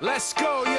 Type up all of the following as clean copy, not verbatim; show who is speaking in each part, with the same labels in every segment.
Speaker 1: Let's go, yo.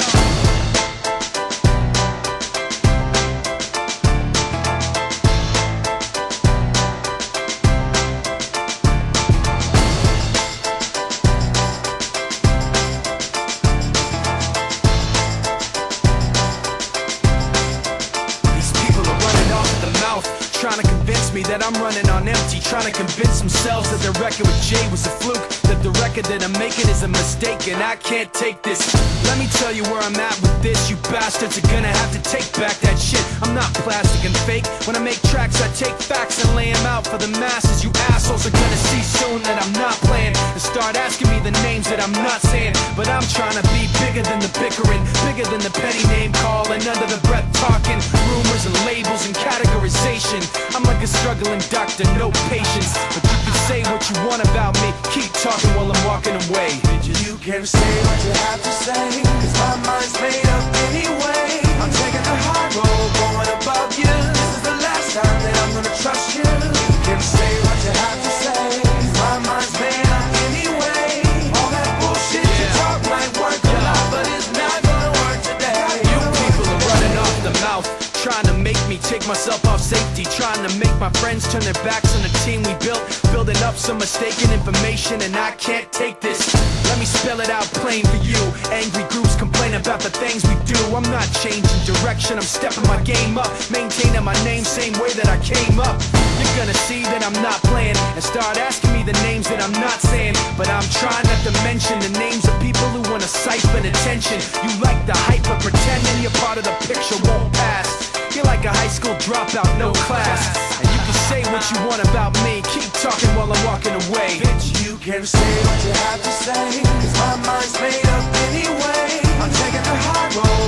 Speaker 1: Trying to convince me that I'm running on empty, trying to convince themselves that the record with Jay was a fluke, that the record that I'm making is a mistake, and I can't take this. Let me tell you where I'm at with this. You bastards are gonna have to take back that shit. I'm not plastic and fake. When I make tracks, I take facts and lay them out for the masses. You assholes are gonna see soon that I'm not playing, and start asking me the names that I'm not saying. But I'm trying to be bigger than the bickering, bigger than the petty name calling, under the breath talking, rumors and labels and categorization. I'm like a struggling doctor, no patience. But you can say what you want about me, keep talking while I'm walking away.
Speaker 2: You can say what you have to say, cause my mind's made up anyway. I'm taking the high road, going above you. This is the last time that I'm gonna trust you. You can say what you have to say, cause my mind's made up anyway. All that bullshit you talk might work a lot, but it's not gonna work today.
Speaker 1: You people are running off the mouth, trying to make me take myself off safety, trying to make my friends turn their backs on the team we built, building up some mistaken information, and I can't take this. Let me spell it out plain for you. Angry groups complain about the things we do. I'm not changing direction, I'm stepping my game up, maintaining my name same way that I came up. You're gonna see that I'm not playing, and start asking me the names that I'm not saying. But I'm trying not to mention the names of people who wanna siphon attention. You like the hype, but pretending you're part of the picture won't pass. You're like a high school dropout, no class. And you can say what you want about me, keep talking while I'm walking away.
Speaker 2: Bitch, you can say what you have to say, cause my mind's made up anyway. I'm taking the high road,